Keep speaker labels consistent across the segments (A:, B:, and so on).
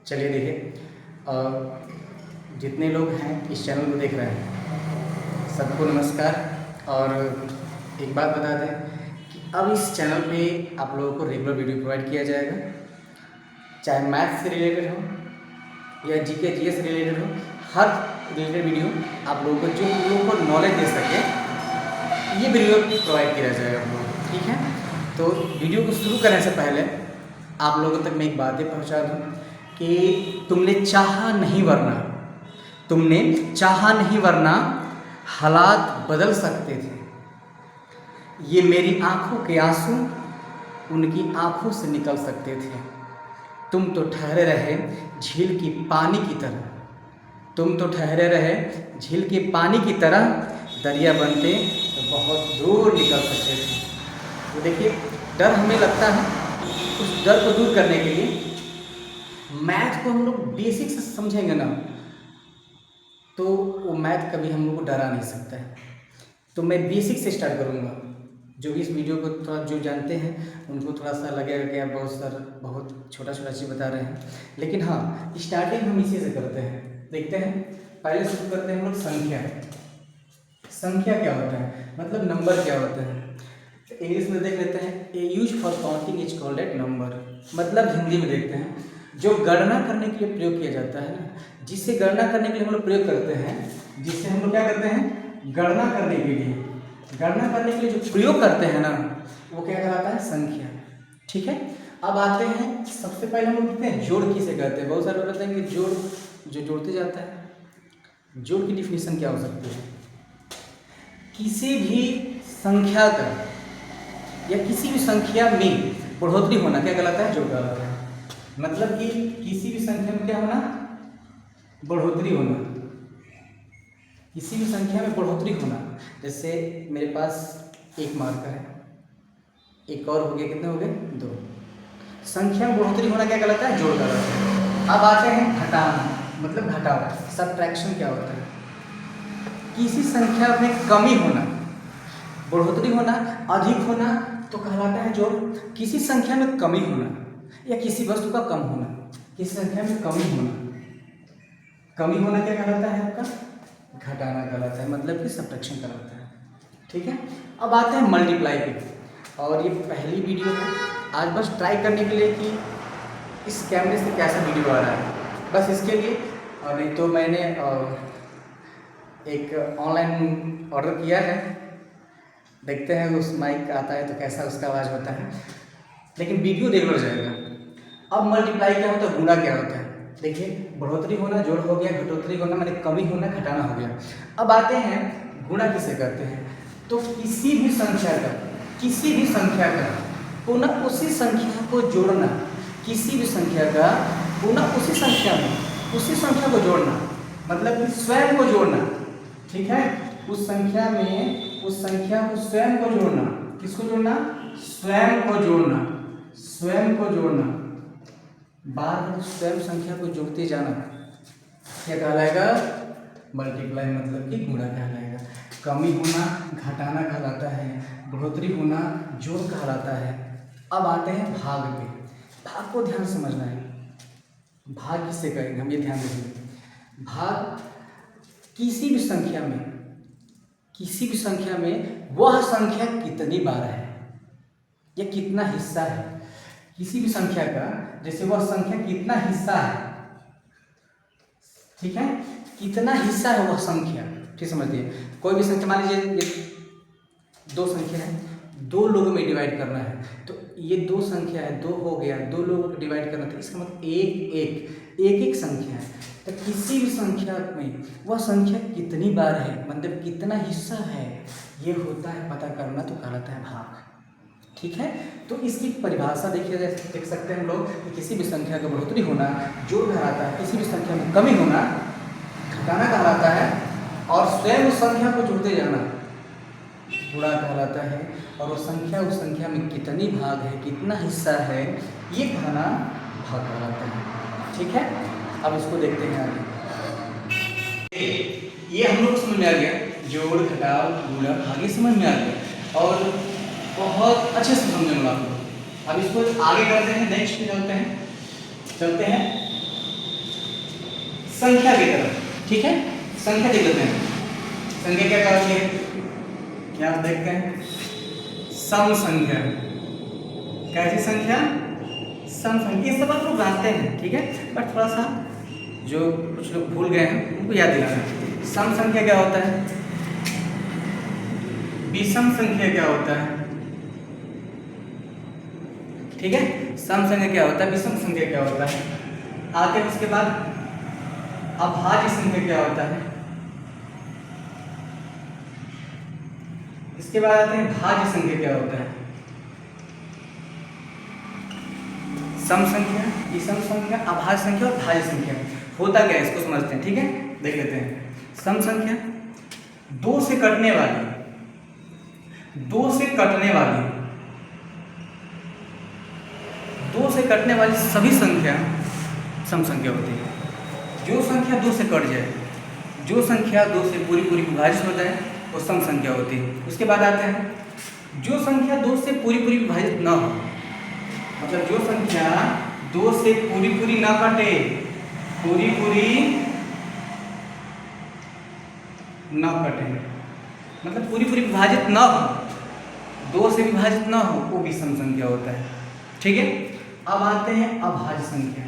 A: चलिए देखिए, जितने लोग हैं इस चैनल को देख रहे हैं सबको नमस्कार। और एक बात बता दें कि अब इस चैनल पे आप लोगों को रेगुलर वीडियो प्रोवाइड किया जाएगा, चाहे मैथ्स से रिलेटेड हो या जीके जीएस से रिलेटेड हो। हर रिलेटेड वीडियो आप लोगों को जो आप लोगों को नॉलेज दे सके ये वीडियो प्रोवाइड किया जाएगा आप लोगों को, ठीक है। तो वीडियो को शुरू करने से पहले आप लोगों तक मैं एक बात ही पहुँचा दूँ कि तुमने चाहा नहीं वरना हालात बदल सकते थे। ये मेरी आंखों के आंसू उनकी आंखों से निकल सकते थे। तुम तो ठहरे रहे झील की पानी की तरह, दरिया बनते तो बहुत दूर निकल सकते थे। तो देखिए, डर हमें लगता है, उस डर को दूर करने के लिए मैथ को हम लोग बेसिक से समझेंगे ना, तो वो मैथ कभी हम लोग को डरा नहीं सकता है। तो मैं बेसिक से स्टार्ट करूँगा। जो भी इस वीडियो को थोड़ा जो जानते हैं उनको थोड़ा सा लगेगा कि आप बहुत छोटा चीज़ बता रहे हैं, लेकिन हाँ, स्टार्टिंग हम इसी से करते हैं। देखते हैं, पहले शुरू करते हैं हम लोग संख्या क्या होता है, मतलब नंबर क्या होता है। इंग्लिश में देख लेते हैं, a use for counting is called at number. मतलब हिंदी में देखते हैं, जो गणना करने के लिए प्रयोग किया जाता है ना, जिससे गणना करने के लिए हम लोग प्रयोग करते हैं, जिससे हम लोग क्या करते हैं, गणना करने के लिए जो प्रयोग करते हैं ना, वो क्या कहलाता है, संख्या। ठीक है। अब आते हैं, सबसे पहले हम लोग देखते हैं जोड़ किसे कहते हैं। बहुत सारे लोग कहते हैं कि जोड़ जो जोड़ते जाता है, जोड़ की डिफिनीशन क्या हो सकती है, किसी भी संख्या का या किसी भी संख्या में बढ़ोतरी होना क्या कहलाता है, जोड़ कहलाता है। मतलब कि किसी भी संख्या में क्या होना, बढ़ोतरी होना, किसी भी संख्या में बढ़ोतरी होना। जैसे मेरे पास एक मार्कर है, एक और हो गया, कितने हो गए, 2। संख्या में बढ़ोतरी होना क्या कहलाता है, जोड़ कहलाता है। अब आते हैं घटाना, मतलब घटाव, सब्ट्रैक्शन क्या होता है, किसी संख्या में कमी होना, बढ़ोतरी होना, अधिक होना तो कहलाता है जोड़। किसी संख्या में कमी होना या किसी वस्तु का कम होना, किसी संख्या में कमी होना क्या कहलाता है, आपका घटाना कहलाता है, मतलब कि सब्ट्रैक्शन कहलाता है। ठीक है। अब आते हैं मल्टीप्लाई पे, और ये पहली वीडियो है आज, बस ट्राई करने के लिए कि इस कैमरे से कैसा वीडियो आ रहा है, बस इसके लिए। और नहीं तो मैंने एक ऑनलाइन ऑर्डर किया है, देखते हैं उस माइक आता है तो कैसा उसका आवाज़ होता है, लेकिन वीडियो रेगुलर जाएगा। अब मल्टीप्लाई क्या होता है, गुणा क्या होता है। देखिए, बढ़ोतरी होना जोड़ हो गया, घटोतरी होना मैंने कमी होना घटाना हो गया। अब आते हैं गुणा किसे करते हैं, तो किसी भी संख्या का पुनः उसी संख्या को जोड़ना, किसी भी संख्या का पुनः उसी संख्या को जोड़ना, मतलब कि स्वयं को जोड़ना। ठीक है, उस संख्या को स्वयं को जोड़ना, किसको जोड़ना, स्वयं को जोड़ना, बार बार स्वयं संख्या को जोड़ते जाना क्या कहलाएगा, मल्टीप्लाई, मतलब कि गुणा कहलाएगा। कमी होना घटाना कहलाता है, बढ़ोतरी होना जोड़ कहलाता है। अब आते हैं भाग पे। भाग को ध्यान समझना है, भाग किससे करेंगे हम, ये ध्यान रखिए। भाग किसी भी संख्या में वह संख्या कितनी बार है या कितना हिस्सा है, किसी भी संख्या का, जैसे वह संख्या कितना हिस्सा है, ठीक है, कितना हिस्सा है वह संख्या। ठीक समझिए, कोई भी संख्या, मान लीजिए ये 2 संख्या है, 2 लोगों में डिवाइड करना है, तो ये 2 संख्या है, 2 हो गया, 2 लोगों को डिवाइड करना था, इसका मतलब एक संख्या है। तो किसी भी संख्या में वह संख्या कितनी बार है, मतलब कितना हिस्सा है, ये होता है पता करना, तो कहलाता है भाग। ठीक है। तो इसकी परिभाषा देखिए, देख सकते हैं हम लोग कि किसी भी संख्या का बढ़ोतरी होना जोड़ कहलाता है, किसी भी संख्या में कमी होना घटाना कहलाता है, और स्वयं उस संख्या को जोड़ते जाना गुणा कहलाता है, और वो संख्या उस संख्या में कितनी भाग है, कितना हिस्सा है, ये कहना भाग कहलाता है। ठीक है। अब इसको देखते हैं आगे। ये हम लोग समझ में आ गया, जोड़ घटाव गुणा भाग, ये समझ में आ गया और बहुत अच्छे से समझने वाला आपको। अब इसको आगे करते हैं, नेक्स्ट पे चलते हैं। संख्या की तरफ, ठीक है। संख्या देख लेते हैं, संख्या क्या होती है, क्या आप देखते हैं, सम संख्या। कैसी संख्या, सम संख्या। ये सब आप लोग जानते हैं, ठीक है, बट थोड़ा सा जो कुछ लोग भूल गए हैं उनको याद दिलाना है। सम संख्या क्या होता है, विषम संख्या क्या होता है, ठीक है। सम संख्या क्या होता है, विषम संख्या क्या होता है। आते हैं उसके बाद अभाज्य संख्या क्या होता है, इसके बाद आते हैं भाज्य संख्या क्या होता है। सम संख्या, विषम संख्या, अभाज्य संख्या और भाज्य संख्या होता क्या है, इसको समझते हैं, ठीक है। देख लेते हैं। सम संख्या दो से कटने वाली, दो से कटने वाली, दो से कटने वाली सभी संख्या सम संख्या होती है। जो संख्या दो से कट जाए, जो संख्या दो से पूरी पूरी विभाजित हो जाए वो सम संख्या होती है। उसके बाद आते हैं जो संख्या दो से पूरी पूरी विभाजित न हो, मतलब जो संख्या दो से पूरी पूरी ना कटे, पूरी पूरी ना कटे, मतलब पूरी पूरी विभाजित ना हो, दो से विभाजित ना हो, वो भी सम संख्या होता है, ठीक है। अब आते हैं अभाज्य संख्या।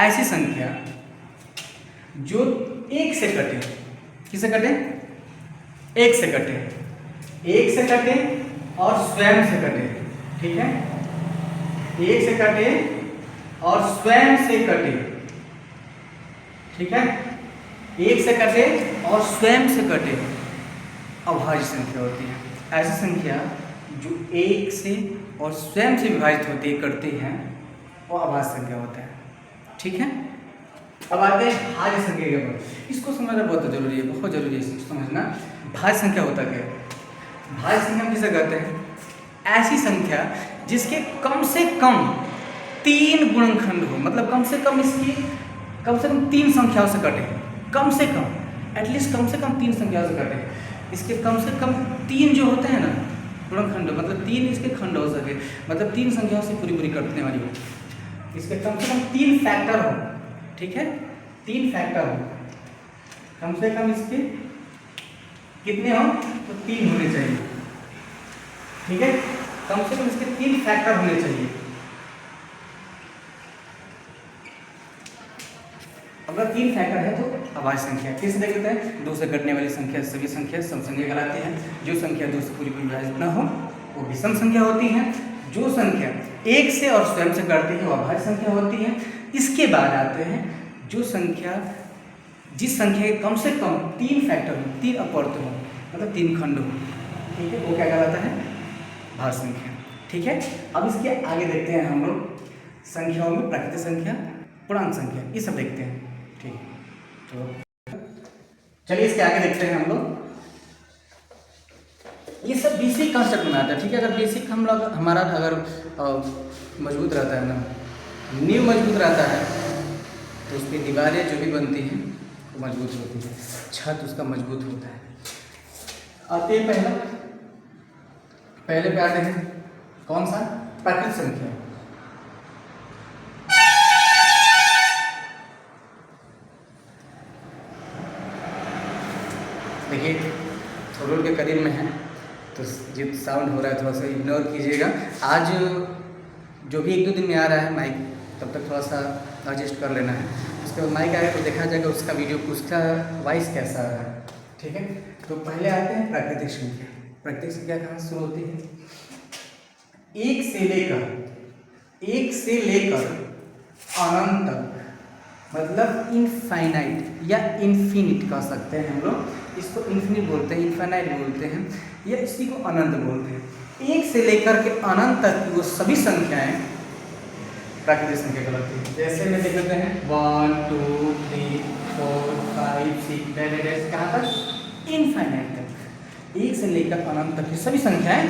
A: ऐसी संख्या जो एक से कटे, किससे कटे, एक से कटे, एक से कटे और स्वयं से कटे, ठीक है। एक से कटे और स्वयं से कटे, ठीक है। एक से कटे और स्वयं से कटे, अभाज्य संख्या होती है। ऐसी संख्या जो एक से और स्वयं से विभाजित होती है, करती हैं, वो अभाज्य संख्या होता है, ठीक है। अब आते हैं भाज्य संख्या के बारे। इसको समझना बहुत जरूरी है, बहुत जरूरी है इसको समझना। भाज्य संख्या होता क्या है, भाज्य संख्या किसे कहते हैं, ऐसी संख्या जिसके कम से कम तीन गुणनखंड हो, मतलब कम से कम इसकी कम से कम तीन संख्याओं से कटे, कम से कम, एटलीस्ट कम से कम तीन संख्याओं से कटे। इसके कम से कम तीन जो होते हैं ना गुणनखंड, मतलब तीन इसके खंड हो सके, मतलब तीन संख्याओं से पूरी पूरी कटने वाली हो, इसके कम से कम तीन फैक्टर हो, ठीक है, तीन फैक्टर हो, कम से कम इसके कितने हो, तो तीन होने चाहिए, ठीक है। कम से कम इसके तीन फैक्टर होने चाहिए। अगर तीन फैक्टर है तो अभाज्य संख्या। फिर से देख लेते हैं, दो से कटने वाली संख्या सभी संख्या सम संख्या कहलाती है। जो संख्या दो से पूरी पूरी विभाजित न हो वो विषम संख्या होती है। जो संख्या एक से और स्वयं से कटती है वो अभाज्य संख्या होती है। इसके बाद आते हैं जो संख्या, जिस संख्या के कम से कम तीन फैक्टर हो, तीन अपवर्त हो, मतलब तीन खंड हो, ठीक है, वो क्या कहलाता है, भाज्य संख्या, ठीक है। अब इसके आगे देखते हैं हम लोग संख्याओं में प्राकृतिक संख्या, पूर्णांक संख्या, ये सब देखते हैं, ठीक है। तो चलिए इसके आगे देखते हैं हम लोग। ये सब बेसिक कॉन्सेप्ट में आता है, ठीक है। अगर बेसिक हम लोग हमारा अगर मजबूत रहता है ना, नींव मजबूत रहता है, तो उसकी दीवारें जो भी बनती हैं वो मजबूत होती है, छत उसका मजबूत होता है। आते हैं पहले पे आते हैं कौन सा, प्राकृतिक संख्या। देखिए थोड़ा के करीब में है तो जो साउंड हो रहा है थोड़ा सा इग्नोर कीजिएगा। आज जो भी एक दो दिन में आ रहा है माइक, तब तक थोड़ा सा एडजस्ट कर लेना है। उसके बाद माइक आएगा तो देखा जाएगा उसका वीडियो, उसका वॉइस कैसा आ रहा है, ठीक है। तो पहले आते हैं प्राकृतिक संख्या। प्राकृतिक संख्या कहाँ शुरू होती है, एक से लेकर अनंत तक, मतलब इनफाइनाइट या इन्फिनिट कह सकते हैं हम लोग। इसको इन्फिनिट बोलते हैं, इनफाइनाइट बोलते हैं, या इसी को अनंत बोलते हैं। एक से लेकर के अनंत तक की वो सभी संख्याएं प्राकृतिक संख्या कहलाती है। जैसे में देख लेते हैं 1 2 3 4 5 6 कहाँ तक, इनफाइनाइट तक, एक से लेकर अनंत तक की सभी संख्याएं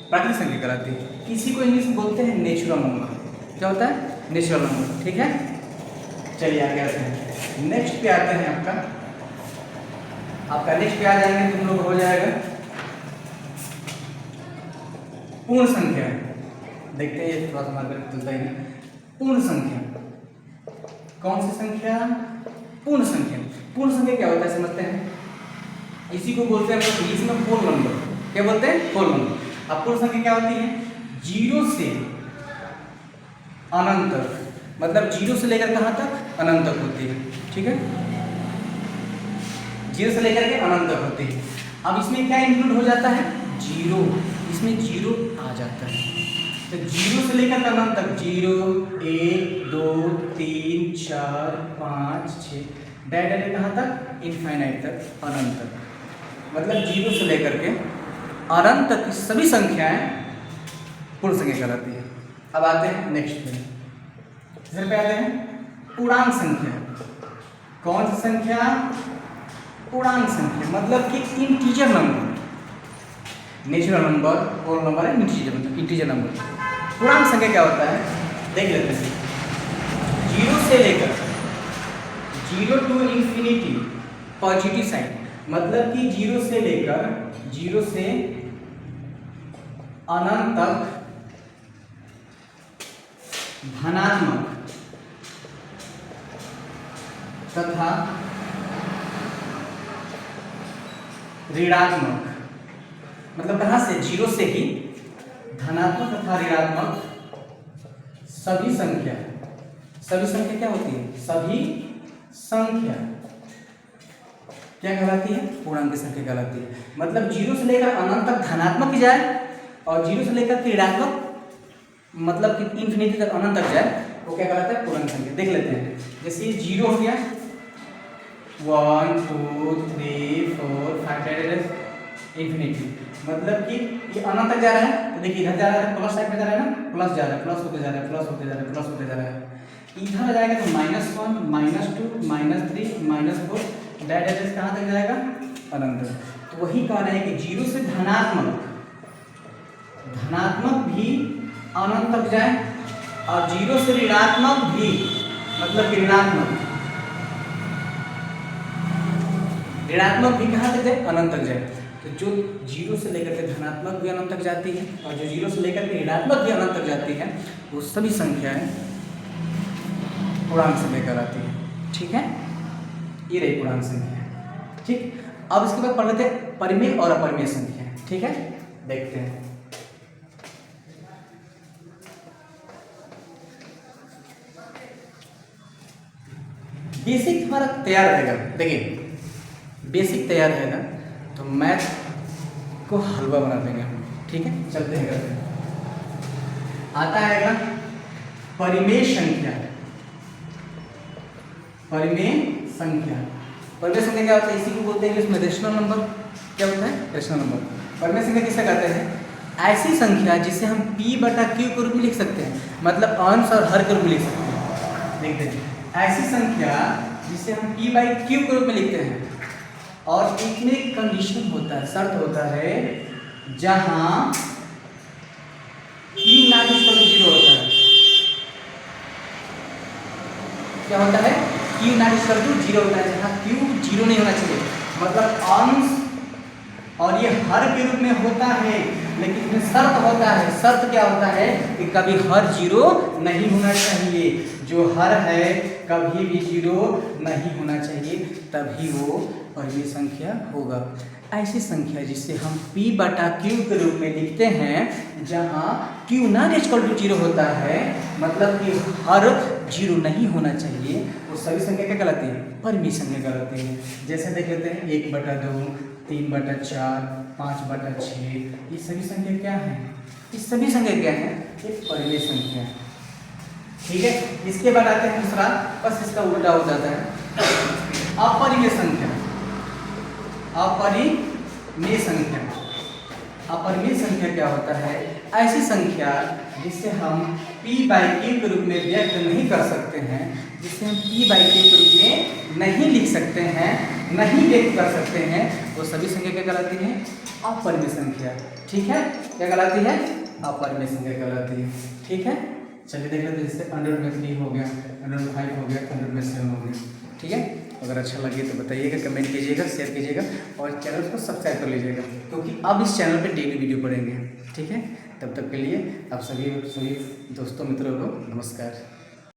A: प्राकृतिक संख्या कहलाती है। इसी को इंग्लिश में बोलते हैं नेचुरल नंबर। क्या होता है, नेचुरल नंबर, ठीक है। चलिए आगे आते हैं, नेक्स्ट पे आते हैं आपका नेक्स्ट पे आ जाएंगे तुम लोग, हो जाएगा पूर्ण संख्या। देखते हैं थोड़ा सा मार्कर चलता है। पूर्ण संख्या, कौन सी संख्या? पूर्ण संख्या। पूर्ण संख्या क्या होता है समझते हैं, इसी को बोलते हैं इंग्लिश में होल नंबर। क्या बोलते हैं? Whole number. अब पूर्ण संख्या क्या होती है? 0 से अनंत तक, मतलब 0 से लेकर कहाँ तक? अनंत तक होती है। ठीक है, 0 से लेकर के अनंत तक होती है। अब इसमें क्या इंक्लूड हो जाता है? 0, इसमें 0 आ जाता है। तो 0 से लेकर अनंत तक 0, 1, 2, 3, 4, 5, 6 डायरेक्ट कहाँ तक? इनफाइनाइट तक, अनंत तक। मतलब 0 से लेकर के अनंत तक की सभी संख्याएं पूर्ण संख्या कहलाती है। अब आते हैं नेक्स्ट में, इधर पे आते हैं पूर्णांक संख्या। कौन सी संख्या? पूर्णांक संख्या, मतलब कि integer number. Natural number, whole number है, इंटीजर नंबर। पूर्णांक संख्या क्या होता है देख लेते हैं। 0 से लेकर 0 टू इंफिनिटी पॉजिटिव साइन, मतलब कि 0 से लेकर 0 से अनंत तक धनात्मक तथा ऋणात्मक, मतलब कहां से? 0 से ही धनात्मक तथा ऋणात्मक सभी संख्या। सभी संख्या क्या होती है? सभी संख्या क्या कहलाती है? पूर्णांक संख्या कहलाती है। मतलब 0 से लेकर अनंत तक धनात्मक की जाए और 0 से लेकर ऋणात्मक, मतलब कि इंफिनिटी तक, अनंत तक जाए, वो क्या कहलाता है? पूर्णांक संख्या। देख लेते हैं, जैसे ये 0 हो गया, 1 2 3 4 5 इंफिनिटी, मतलब कि ये अनंत तक जा रहा है। तो देखिए इधर जा रहा है, प्लस साइड में जा रहा है ना, प्लस जा रहा है, प्लस होते जा रहा है, प्लस होते जा रहा है, प्लस होते जा रहा है। इधर जाएगा तो -1 -2 -3 -4 डायरेक्ट कहाँ तक जाएगा? अनंत। तो वही कह रहे हैं कि 0 से धनात्मक भी अनंत तक जाए और 0 से ऋणात्मक भी, मतलब कि ऋणात्मक भी कहाँ तक जाए? अनंत तक जाए। तो जो 0 से लेकर के धनात्मक भी अनंत तक जाती है और जो 0 से लेकर के ऋणात्मक भी अनंत तक जाती है, वो सभी संख्याएं पूर्णांक संख्या कहलाती है। ठीक है, ये रही पूर्णांक संख्या। ठीक, अब इसके बाद पढ़ लेते हैं परिमेय और अपरिमेय संख्या। ठीक है, देखते हैं। बेसिक हमारा तैयार रहेगा। देखिए बेसिक तैयार रहेगा तो मैथ को हलवा बना देंगे हम। ठीक है, चलते हैं करते हैं। आता है परिमेय संख्या। परिमेय संख्या क्या होता है? इसी को बोलते हैं कि इसमें रेशनल नंबर। क्या होता है? Rational number. परिमेय संख्या किसे कहते हैं? ऐसी संख्या जिसे हम p/q के रूप में लिख सकते हैं, मतलब अंश और हर के रूप में लिख सकते हैं। देखते हैं, ऐसी संख्या जिसे हम p/q के रूप में लिखते हैं और इसमें एक कंडीशन होता है, शर्त होता है, जहां q नॉट इक्वल टू 0 होता है। क्या होता है? q नॉट इक्वल टू 0 होता है, जहां q 0 नहीं होना चाहिए, मतलब अंश और ये हर के रूप में होता है, लेकिन इसमें शर्त होता है। शर्त क्या होता है कि कभी हर 0 नहीं होना चाहिए। जो हर है कभी भी 0 नहीं होना चाहिए, तभी वो परिमेय संख्या होगा। ऐसी संख्या जिसे हम p/q के रूप में लिखते हैं, जहां q नॉट इक्वल टू 0 होता है, मतलब कि हर 0 नहीं होना चाहिए, वो सभी संख्या क्या कहलाती है? परिमेय संख्या कहलाती है। जैसे देख लेते हैं 1/2 3/4 5/6, ये सभी संख्या क्या है? ये सभी संख्या क्या है? ये परिमेय संख्या है। ठीक है, इसके बाद आते हैं दूसरा, बस इसका उल्टा हो जाता है, अपरिमेय संख्या। अपरिमेय संख्या, अपरिमेय संख्या क्या होता है? ऐसी संख्या जिसे हम p/q के रूप में व्यक्त नहीं कर सकते हैं, जिसे हम p/q के रूप में नहीं लिख सकते हैं, नहीं व्यक्त कर सकते हैं, वो सभी संख्या क्या कहलाती है? अपरिमेय संख्या। ठीक है, क्या कहलाती है? अपरिमेय संख्या कहलाती है। ठीक है, चलिए देख लेते हैं। जैसे 100 में 3 हो गया, 100 में 5 हो गया, 100 में 7 हो गया। ठीक है, अगर अच्छा लगे तो बताइएगा, कमेंट कीजिएगा, शेयर कीजिएगा और चैनल को सब्सक्राइब कर लीजिएगा, क्योंकि अब इस चैनल पे डेली वीडियो पड़ेंगे। ठीक है, तब तक के लिए आप सभी दोस्तों मित्रों को नमस्कार।